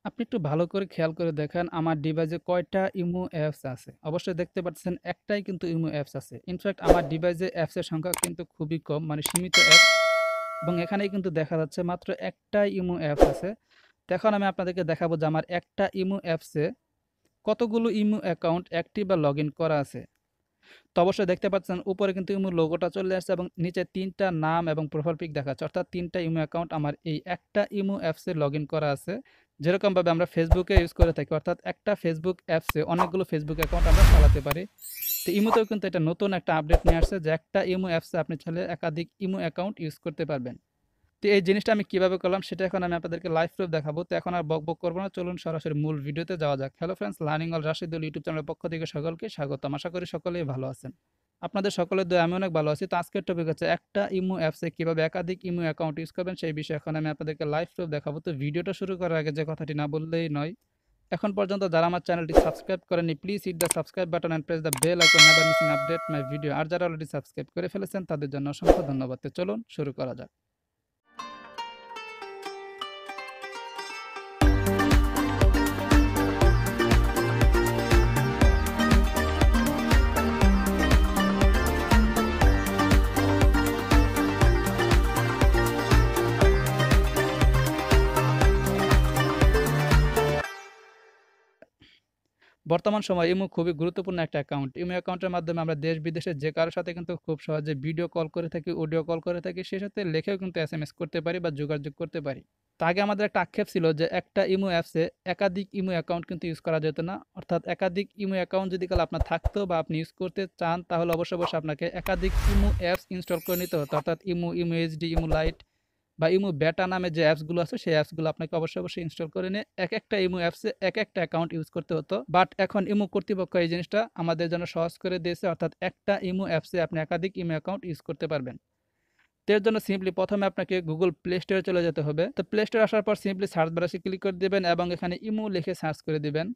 আপনি একটু ভালো করে খেয়াল করে দেখেন আমার ডিভাইসে কয়টা ইমো অ্যাপস আছে। অবশ্যই দেখতে পাচ্ছেন একটাই কিন্তু ইমো অ্যাপস আছে। ইনফ্যাক্ট আমার ডিভাইসে অ্যাপসের সংখ্যা কিন্তু খুবই কম মানে সীমিত অ্যাপস এবং এখানেই কিন্তু দেখা যাচ্ছে মাত্র একটাই ইমো অ্যাপস আছে। তো এখন আমি আপনাদেরকে দেখাবো যে আমার একটা ইমো অ্যাপসে কতগুলো ইমো অ্যাকাউন্ট অ্যাক্টিভ বা লগইন করা আছে। তো অবশ্যই দেখতে পাচ্ছেন উপরে কিন্তু ইমো লোগোটা চলে আসছে এবং নিচে ৩ টা নাম এবং প্রোফাইল পিক দেখাচ্ছে। অর্থাৎ ৩ টা ইমো অ্যাকাউন্ট আমার এই একটা ইমো অ্যাপসে লগইন করা আছে। যেরকমভাবে আমরা ফেসবুকে ইউজ করে থাকি অর্থাৎ একটা ফেসবুক অ্যাপসে অনেকগুলো ফেসবুক অ্যাকাউন্ট আমরা চালাতে পারি। তো ইমোতেও কিন্তু এটা নতুন একটা আপডেট নিয়ে আসছে যে একটা ইমো অ্যাপসে আপনি চাইলে একাধিক ইমো অ্যাকাউন্ট ইউজ করতে পারবেন। তো এই জিনিসটা আমি কিভাবে করলাম সেটা এখন আমি আপনাদেরকে লাইভ প্রুফ দেখাবো। তো এখন আর বকবক করব না। চলুন সরাসরি মূল ভিডিওতে যাওয়া যাক। Hello friends, learning all Rashidul YouTube চ্যানেলের পক্ষ থেকে সকলকে স্বাগতম। আশা করি সকলেই ভালো আছেন। আপনাদের সকলের দয়ায় আমি অনেক ভালো আছি। তো আজকের টপিক হচ্ছে একটা ইমো অ্যাপসে কিভাবে একাধিক ইমো অ্যাকাউন্ট ইউজ করবেন সেই বিষয়ে এখন আমি আপনাদেরকে লাইভ প্রুফ দেখাবো। তো ভিডিওটা শুরু করার আগে যে কথাটি না বললেই নয়। এখন পর্যন্ত যারা আমার চ্যানেলটি সাবস্ক্রাইব করেননি please hit the subscribe button and press the bell icon never missing update my video. আর যারা অলরেডি সাবস্ক্রাইব করে ফেলেছেন তাদের জন্য অসংখ্য ধন্যবাদ। তো চলুন শুরু করা যাক। বর্তমান সময়ে ইমো খুবই গুরুত্বপূর্ণ একটা অ্যাকাউন্ট। ইমো অ্যাকাউন্টের মাধ্যমে আমরা দেশ-বিদেশের যে কারো সাথে কিন্তু খুব সহজে ভিডিও কল করে থাকি, অডিও কল করে থাকি, সেই সাথে লিখেও কিন্তু এসএমএস করতে পারি বা যোগাযোগ করতে পারি। তো আগে আমাদের একটা আক্ষেপ ছিল যে একটা ইমো অ্যাপসে একাধিক ইমো অ্যাকাউন্ট কিন্তু ইউজ করা যেত না। অর্থাৎ একাধিক ইমো অ্যাকাউন্ট যদি কাল আপনার থাকতো বা আপনি ইউজ করতে চান তাহলে অবশ্যই আপনাকে একাধিক ইমো অ্যাপস ইনস্টল করে নিতে হতো। অর্থাৎ imo, imo HD, imo light বা ইমো বেটা নামে যে অ্যাপসগুলো আছে সেই অ্যাপসগুলো আপনাকে অবশ্যই ইনস্টল করে নিয়ে একেকটা ইমো অ্যাপসে একেকটা অ্যাকাউন্ট ইউজ করতে হতো। বাট এখন ইমো কর্তৃপক্ষ এই জিনিসটা আমাদের জন্য সহজ করে দিয়েছে। অর্থাৎ একটা ইমো অ্যাপসে আপনি একাধিক ইমো অ্যাকাউন্ট ইউজ করতে পারবেন। তো এর জন্য সিম্পলি প্রথমে আপনাকে গুগল প্লে স্টোরে চলে যেতে হবে। তো প্লে স্টোরে আসার পর সিম্পলি সার্চ বারে ক্লিক করে দিবেন এবং এখানে ইমো লিখে সার্চ করে দিবেন।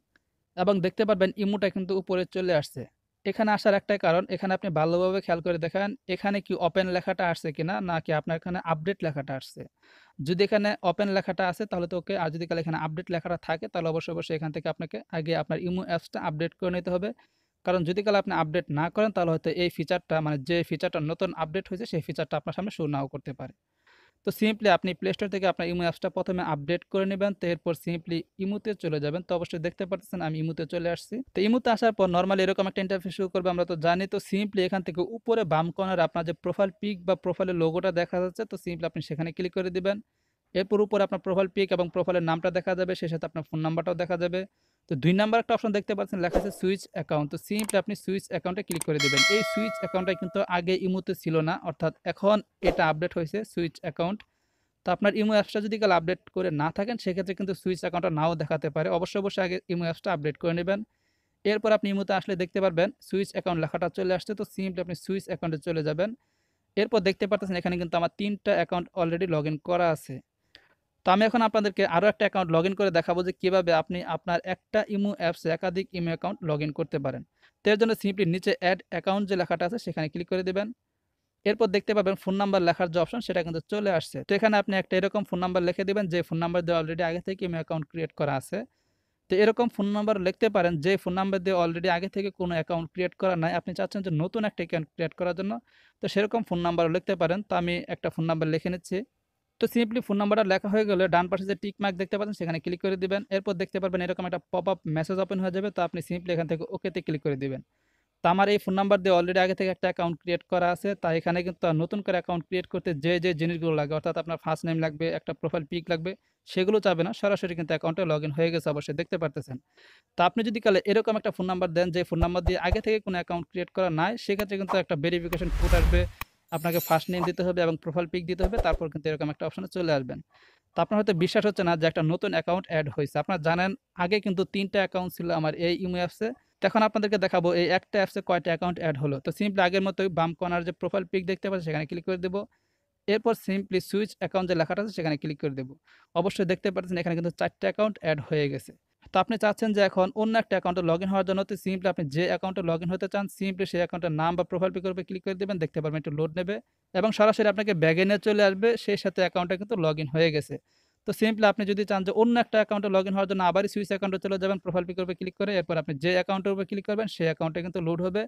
এবং দেখতে পারবেন ইমোটা কিন্তু উপরে চলে আসছে। এখানে আসার একটাই কারণ, এখানে আপনি ভালোভাবে খেয়াল করে দেখেন, এখানে কি ওপেন লেখাটা আসছে কিনা? নাকি আপনার এখানে আপডেট লেখাটা আসছে? যদি এখানে ওপেন লেখাটা আসে তাহলে তো ওকে। আর যদি কালে এখানে আপডেট লেখাটা থাকে তাহলে অবশ্যই এখান থেকে আপনাকে আগে আপনার ইমো অ্যাপসটা আপডেট করে নিতে হবে। কারণ যদি কালে আপনি আপডেট না করেন তাহলে হয়তো এই ফিচারটা মানে যে ফিচারটা নতুন আপডেট হয়েছে সেই ফিচারটা আপনার সামনে শো নাও করতে পারে। তো সিম্পলি আপনি প্লে স্টোর থেকে আপনার ইমো অ্যাপসটা প্রথমে আপডেট করে নেবেন। তো এরপর সিম্পলি ইমোতে চলে যাবেন। তো অবশ্যই দেখতে পাচ্ছেন আমি ইমোতে চলে আসছি। তো ইমোতে আসার পর নরমালি এরকম একটা ইন্টারফেস শো করবে, আমরা তো জানি। তো সিম্পলি এখান থেকে উপরে বাম কর্নারে আপনার যে প্রোফাইল পিক বা প্রোফাইলের লোগোটা দেখা যাচ্ছে, তো সিম্পলি আপনি সেখানে ক্লিক করে দিবেন। এরপর উপরে আপনার প্রোফাইল পিক এবং প্রোফাইলের নামটা দেখা যাবে, সেই সাথে আপনার ফোন নাম্বারটাও দেখা যাবে। তো ২ নাম্বার একটা অপশন দেখতে পাচ্ছেন লেখা আছে সুইচ অ্যাকাউন্ট। তো সিম্পলি আপনি সুইচ অ্যাকাউন্টে ক্লিক করে দিবেন। এই সুইচ অ্যাকাউন্টটা কিন্তু আগে ইমোতে ছিল না, অর্থাৎ এখন এটা আপডেট হয়েছে সুইচ অ্যাকাউন্ট। তো আপনার ইমো অ্যাপসটা যদি কাল আপডেট করে না থাকেন সেক্ষেত্রে কিন্তু সুইচ অ্যাকাউন্টটা নাও দেখাতে পারে। অবশ্যই আগে ইমো অ্যাপসটা আপডেট করে নেবেন। এরপর আপনি ইমোতে আসলে দেখতে পারবেন সুইচ অ্যাকাউন্ট লেখাটা চলে আসছে। তো সিম্পলি আপনি সুইচ অ্যাকাউন্টে চলে যাবেন। এরপর দেখতে পারতেছেন এখানে কিন্তু আমার ৩ টা অ্যাকাউন্ট অলরেডি লগইন করা আছে। তো আমি এখন আপনাদেরকে আরো একটা অ্যাকাউন্ট লগইন করে দেখাবো যে কিভাবে আপনি আপনার একটা ইমো অ্যাপসে একাধিক ইমো অ্যাকাউন্ট লগইন করতে পারেন। তো এর জন্য সিম্পলি নিচে এড অ্যাকাউন্ট যে লেখাটা আছে সেখানে ক্লিক করে দিবেন। এরপর দেখতে পাবেন ফোন নাম্বার লেখার যে অপশন সেটা কিন্তু চলে আসছে। তো এখানে আপনি একটা এরকম ফোন নাম্বার লিখে দিবেন যে ফোন নাম্বার দিয়ে অলরেডি আগে থেকে ইমেল অ্যাকাউন্ট ক্রিয়েট করা আছে। তো এরকম ফোন নাম্বার লিখতে পারেন যে ফোন নাম্বার দিয়ে অলরেডি আগে থেকে কোনো অ্যাকাউন্ট ক্রিয়েট করা নাই। আপনি চাচ্ছেন যে নতুন একটা অ্যাকাউন্ট ক্রিয়েট করার জন্য। তো সেরকম ফোন নাম্বারও লিখতে পারেন। তো আমি একটা ফোন নাম্বার লিখে নিচ্ছি। তো সিম্পলি ফোন নাম্বারটা লেখা হয়ে গেলে ডান পাশে যে টিক মার্ক দেখতে পাচ্ছেন সেখানে ক্লিক করে দিবেন। এরপর দেখতে পারবেন এরকম একটা পপ আপ মেসেজ ওপেন হয়ে যাবে। তো আপনি সিম্পলি এখান থেকে ওকেতে ক্লিক করে দিবেন। তো আমার এই ফোন নাম্বার দিয়ে অলরেডি আগে থেকে একটা অ্যাকাউন্ট ক্রিয়েট করা আছে। তাই এখানে কিন্তু আর নতুন করে অ্যাকাউন্ট ক্রিয়েট করতে যে জিনিসগুলো লাগে অর্থাৎ আপনার ফার্স্ট নেম লাগবে, একটা প্রোফাইল পিক লাগবে, সেগুলো চাবে না। সরাসরি কিন্তু অ্যাকাউন্টে লগইন হয়ে গেছে অবশ্যই দেখতে পারতেছেন। তো আপনি যদি কালে এরকম একটা ফোন নাম্বার দেন যে ফোন নাম্বার দিয়ে আগে থেকে কোনো অ্যাকাউন্ট ক্রিয়েট করা নাই, সেক্ষেত্রে কিন্তু একটা ভেরিফিকেশন কোড আসবে। আপনাকে ফার্স্ট নেম দিতে হবে এবং প্রোফাইল পিক দিতে হবে। তারপর কিন্তু এরকম একটা অপশনে চলে আসবেন। তো আপনার হয়তো বিশ্বাস হচ্ছে না যে একটা নতুন অ্যাকাউন্ট এড হইছে। আপনারা জানেন আগে কিন্তু ৩ টা অ্যাকাউন্ট ছিল আমার এই ইমো অ্যাপসে। তো এখন আপনাদেরকে দেখাবো এই একটা অ্যাপসে কয়টা অ্যাকাউন্ট এড হলো। তো সিম্পলি আগের মতোই বাম কর্নার যে প্রোফাইল পিক দেখতে পাচ্ছেন সেখানে ক্লিক করে দেব। এরপর সিম্পলি সুইচ অ্যাকাউন্ট যে লেখাটা আছে সেখানে ক্লিক করে দেব। অবশ্যই দেখতে পাচ্ছেন এখানে কিন্তু ৪ টা অ্যাকাউন্ট এড হয়ে গেছে। তো আপনি চাচ্ছেন যে এখন অন্য একটা অ্যাকাউন্টে লগইন হওয়ার জন্য, তো সিম্পলি আপনি যে অ্যাকাউন্টে লগইন হতে চান সিম্পলি সেই অ্যাকাউন্টের নাম বা প্রোফাইল পিকের উপর ক্লিক করে দিবেন। দেখতে পারবেন একটু লোড নেবে এবং সরাসরি আপনাকে ব্যাগে নিয়ে চলে আসবে। সেই সাথে অ্যাকাউন্টটা কিন্তু লগইন হয়ে গেছে। তো সিম্পলি আপনি যদি চান যে অন্য একটা অ্যাকাউন্টে লগইন হওয়ার জন্য আবারই সুইচ অ্যাকাউন্টে চলে যাবেন, প্রোফাইল পিকের উপর ক্লিক করে এরপর আপনি যে অ্যাকাউন্টের উপর ক্লিক করবেন সেই অ্যাকাউন্টে কিন্তু লোড হবে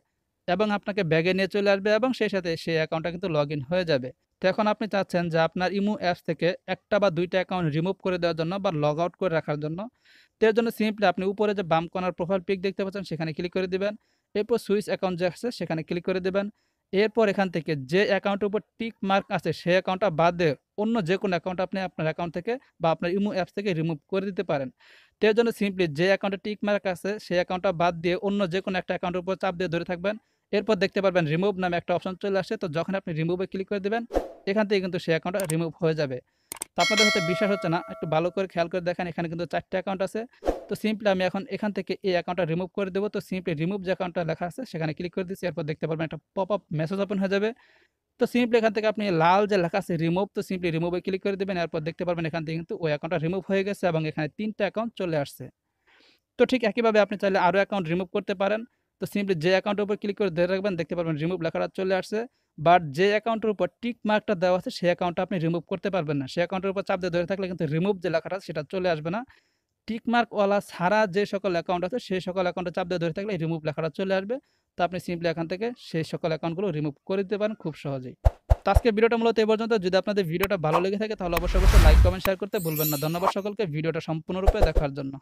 এবং আপনাকে ব্যাগে নিয়ে চলে আসবে এবং সেই সাথে সেই অ্যাকাউন্টটা কিন্তু লগইন হয়ে যাবে। তো এখন আপনি চাচ্ছেন যে আপনার ইমো অ্যাপস থেকে ১ টা বা ২ টা অ্যাকাউন্ট রিমুভ করে দেওয়ার জন্য বা লগ আউট করে রাখার জন্য। তো এর জন্য সিম্পলি আপনি উপরে যে বাম কোণার প্রোফাইল পিক দেখতে পাচ্ছেন সেখানে ক্লিক করে দিবেন। এরপর সুইচ অ্যাকাউন্ট যে আছে সেখানে ক্লিক করে দিবেন। এরপর এখান থেকে যে অ্যাকাউন্টের উপর টিক মার্ক আছে সেই অ্যাকাউন্টটা বাদ দিয়ে অন্য যেকোনো অ্যাকাউন্ট আপনি আপনার অ্যাকাউন্ট থেকে বা আপনার ইমো অ্যাপস থেকে রিমুভ করে দিতে পারেন। তো এর জন্য সিম্পলি যে অ্যাকাউন্টে টিক মার্ক আছে সেই অ্যাকাউন্টটা বাদ দিয়ে অন্য যেকোনো একটা অ্যাকাউন্টের উপর চাপ দিয়ে ধরে থাকবেন। এরপর দেখতে পারবেন রিমুভ নামে একটা অপশন চলে আসে। তো যখন আপনি রিমুভ এ ক্লিক করে দিবেন, এখান থেকে কিন্তু সেই অ্যাকাউন্টটা রিমুভ হয়ে যাবে। তো আপনাদের হয়তো বিশ্বাস হচ্ছে না। একটু ভালো করে খেয়াল করে দেখেন এখানে কিন্তু ৪ টা অ্যাকাউন্ট আছে। তো সিম্পলি আমি এখন এখান থেকে এই অ্যাকাউন্টটা রিমুভ করে দেব। তো সিম্পলি রিমুভ যে অ্যাকাউন্টটা লেখা আছে সেখানে ক্লিক করে দিচ্ছি। এরপর দেখতে পারবেন একটা পপআপ মেসেজ ওপেন হয়ে যাবে। তো সিম্পলি এখান থেকে আপনি লাল যে লেখা আছে রিমুভ, তো সিম্পলি রিমুভ এ ক্লিক করে দিবেন। এরপর দেখতে পারবেন এখান থেকে কিন্তু ওই অ্যাকাউন্টটা রিমুভ হয়ে গেছে এবং এখানে ৩ টা অ্যাকাউন্ট চলে আসছে। তো ঠিক একইভাবে আপনি চাইলে আরো অ্যাকাউন্ট রিমুভ করতে পারেন। তো সিম্পলি যে অ্যাকাউন্টের উপর ক্লিক করে ধরে রাখবেন, দেখতে পারবেন রিমুভ লেখাটা চলে আসছে। বাট যে অ্যাকাউন্টের উপর টিক মার্কটা দেওয়া আছে সেই অ্যাকাউন্টটা আপনি রিমুভ করতে পারবেন না। সেই অ্যাকাউন্টের উপর চাপ দিয়ে ধরে থাকলে কিন্তু রিমুভ যে লেখাটা আছে সেটা চলে আসবে না। টিক মার্ক ওয়ালা ছাড়া যে সকল অ্যাকাউন্ট আছে সেই সকল অ্যাকাউন্টে চাপ দিয়ে ধরে থাকলে রিমুভ লেখাটা চলে আসবে। তো আপনি সিম্পলি এখান থেকে সেই সকল অ্যাকাউন্টগুলো রিমুভ করে দিতে পারেন খুব সহজেই। তো আজকের ভিডিওটা মূলত এই পর্যন্ত। যদি আপনাদের ভিডিওটা ভালো লেগে থাকে তাহলে অবশ্যই লাইক, কমেন্ট, শেয়ার করতে ভুলবেন না। ধন্যবাদ সকলকে ভিডিওটা সম্পূর্ণরূপে দেখার জন্য।